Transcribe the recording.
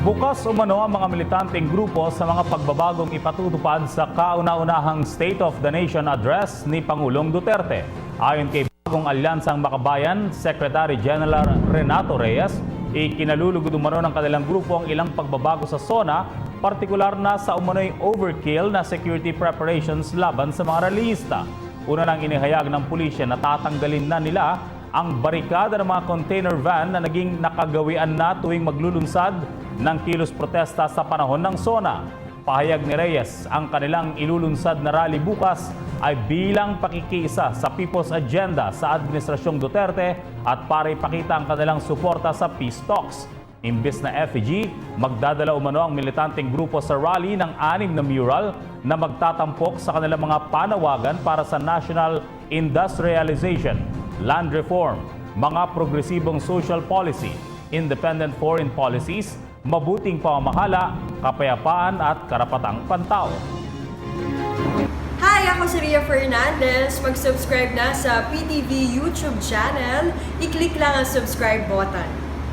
Bukas umano ang mga militanteng grupo sa mga pagbabagong ipatutupad sa kauna-unahang State of the Nation Address ni Pangulong Duterte. Ayon kay Bagong Alyansang Makabayan, Secretary General Renato Reyes, ikinalulugod umano ng kanilang grupo ang ilang pagbabago sa SONA, partikular na sa umano'y overkill na security preparations laban sa mga rallyista. Una lang inihayag ng pulisya na tatanggalin na nila ang barikada ng mga container van na naging nakagawian na tuwing maglulunsad ng kilos protesta sa panahon ng SONA. Pahayag ni Reyes, ang kanilang ilulunsad na rally bukas ay bilang pakikiisa sa People's Agenda sa Administrasyong Duterte at para ipakita ang kanilang suporta sa peace talks. Imbes na effigy, magdadala umano ang militanteng grupo sa rally ng 6 na mural na magtatampok sa kanilang mga panawagan para sa national industrialization, land reform, mga progresibong social policy, independent foreign policies, mabuting pamamahala, kapayapaan at karapatang pantao. Hi! Ako si Ria Fernandez. Mag-subscribe na sa PTV YouTube channel. I-click lang ang subscribe button.